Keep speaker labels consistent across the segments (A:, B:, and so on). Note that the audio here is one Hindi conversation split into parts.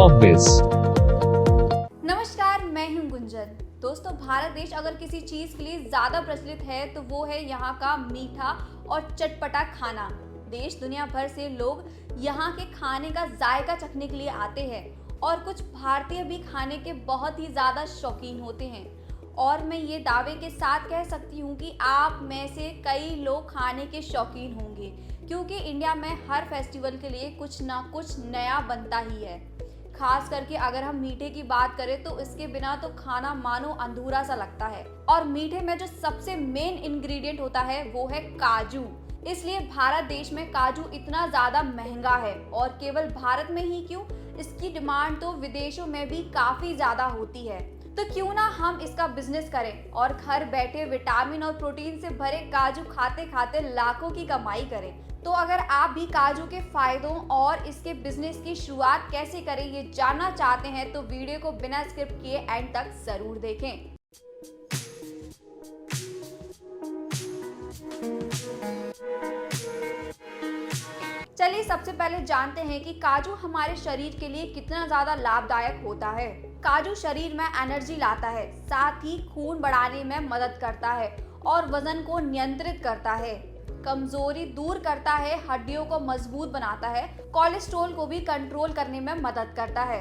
A: Shopbiz।
B: नमस्कार, मैं हूं गुंजन। दोस्तों, भारत देश अगर किसी चीज के लिए ज्यादा प्रचलित है तो वो है यहाँ का मीठा और चटपटा खाना। देश दुनिया भर से लोग यहाँ के खाने का जायका चखने के लिए आते हैं और कुछ भारतीय भी खाने के बहुत ही ज्यादा शौकीन होते हैं। और मैं ये दावे के साथ कह सकती हूँ कि आप में से कई लोग खाने के शौकीन होंगे, क्योंकि इंडिया में हर फेस्टिवल के लिए कुछ ना कुछ नया बनता ही है। खास करके अगर हम मीठे की बात करें तो इसके बिना तो खाना मानो अधूरा सा लगता है। और मीठे में जो सबसे मेन इंग्रेडिएंट होता है वो है काजू। इसलिए भारत देश में काजू इतना ज्यादा महंगा है, और केवल भारत में ही क्यों, इसकी डिमांड तो विदेशों में भी काफी ज्यादा होती है। तो क्यों ना हम इसका बिजनेस करें और घर बैठे विटामिन और प्रोटीन से भरे काजू खाते खाते लाखों की कमाई करें। तो अगर आप भी काजू के फायदों और इसके बिजनेस की शुरुआत कैसे करें ये जानना चाहते हैं तो वीडियो को बिना स्किप किए एंड तक जरूर देखें। चलिए सबसे पहले जानते हैं कि काजू हमारे शरीर के लिए कितना ज्यादा लाभदायक होता है। काजू शरीर में एनर्जी लाता है, साथ ही खून बढ़ाने में मदद करता है और वजन को नियंत्रित करता है, कमजोरी दूर करता है, हड्डियों को मजबूत बनाता है, कोलेस्ट्रॉल को भी कंट्रोल करने में मदद करता है,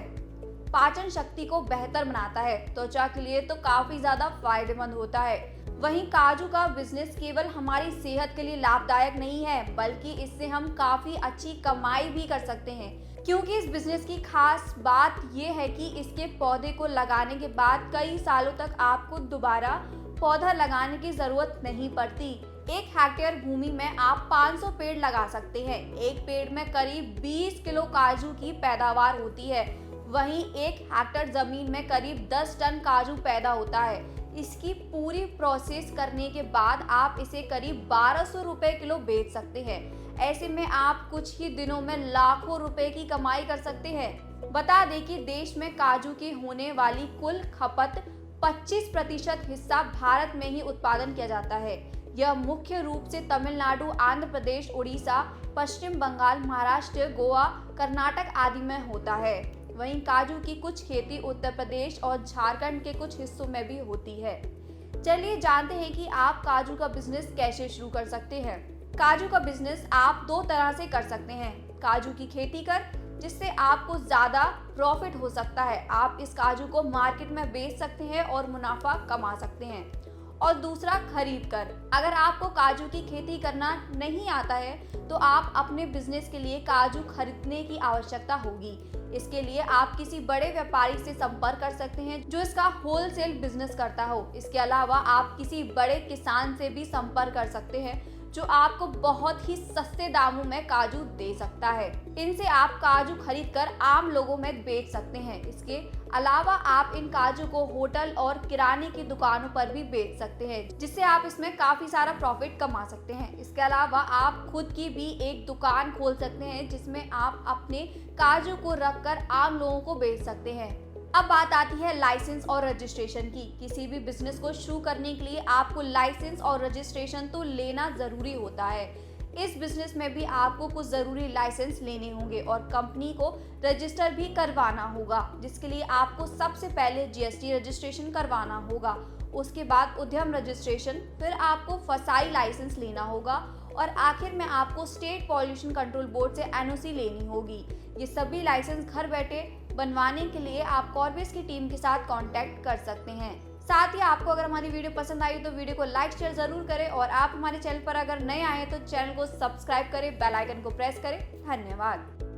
B: पाचन शक्ति को बेहतर बनाता है, त्वचा के लिए तो काफी ज्यादा फायदेमंद होता है। वहीं काजू का बिजनेस केवल हमारी सेहत के लिए लाभदायक नहीं है, बल्कि इससे हम काफी अच्छी कमाई भी कर सकते हैं। क्योंकि इस बिजनेस की खास बात यह है कि इसके पौधे को लगाने के बाद कई सालों तक आपको दोबारा पौधा लगाने की जरूरत नहीं पड़ती। 1 हेक्टेयर भूमि में आप 500 पेड़ लगा सकते हैं। एक पेड़ में करीब 20 किलो काजू की पैदावार होती है। वहीं 1 हेक्टेयर जमीन में करीब 10 टन काजू पैदा होता है। इसकी पूरी प्रोसेस करने के बाद आप इसे करीब 1200 रुपए किलो बेच सकते हैं। ऐसे में आप कुछ ही दिनों में लाखों रुपए की कमाई कर सकते हैं। बता दें कि देश में काजू की होने वाली कुल खपत 25% हिस्सा भारत में ही उत्पादन किया जाता है। यह मुख्य रूप से तमिलनाडु, आंध्र प्रदेश, उड़ीसा, पश्चिम बंगाल, महाराष्ट्र, गोवा, कर्नाटक आदि में होता है। वहीं काजू की कुछ खेती उत्तर प्रदेश और झारखंड के कुछ हिस्सों में भी होती है। चलिए जानते हैं कि आप काजू का बिजनेस कैसे शुरू कर सकते हैं। काजू का बिजनेस आप 2 तरह से कर सकते हैं। काजू की खेती कर, जिससे आपको ज्यादा प्रॉफिट हो सकता है। आप इस काजू को मार्केट में बेच सकते हैं और मुनाफा कमा सकते हैं। और दूसरा खरीद कर। अगर आपको काजू की खेती करना नहीं आता है तो आप अपने बिजनेस के लिए काजू खरीदने की आवश्यकता होगी। इसके लिए आप किसी बड़े व्यापारी से संपर्क कर सकते हैं जो इसका होलसेल बिजनेस करता हो। इसके अलावा आप किसी बड़े किसान से भी संपर्क कर सकते हैं जो आपको बहुत ही सस्ते दामों में काजू दे सकता है। इनसे आप काजू खरीदकर आम लोगों में बेच सकते हैं। इसके अलावा आप इन काजू को होटल और किराने की दुकानों पर भी बेच सकते हैं, जिससे आप इसमें काफी सारा प्रॉफिट कमा सकते हैं। इसके अलावा आप खुद की भी एक दुकान खोल सकते हैं जिसमें आप अपने काजू को रखकर आम लोगों को बेच सकते हैं। अब बात आती है लाइसेंस और रजिस्ट्रेशन की। किसी भी बिजनेस को शुरू करने के लिए आपको लाइसेंस और रजिस्ट्रेशन तो लेना जरूरी होता है। इस बिजनेस में भी आपको कुछ जरूरी लाइसेंस लेने होंगे और कंपनी को रजिस्टर भी करवाना होगा, जिसके लिए आपको सबसे पहले जीएसटी रजिस्ट्रेशन करवाना होगा। उसके बाद उद्यम रजिस्ट्रेशन, फिर आपको फसाई लाइसेंस लेना होगा और आखिर में आपको स्टेट पॉल्यूशन कंट्रोल बोर्ड से एनओसी लेनी होगी। ये सभी लाइसेंस घर बैठे बनवाने के लिए आप कॉर्बिस की टीम के साथ कांटेक्ट कर सकते हैं। साथ ही आपको अगर हमारी वीडियो पसंद आई तो वीडियो को लाइक शेयर जरूर करें, और आप हमारे चैनल पर अगर नए आए तो चैनल को सब्सक्राइब करें, बेल आइकन को प्रेस करें। धन्यवाद।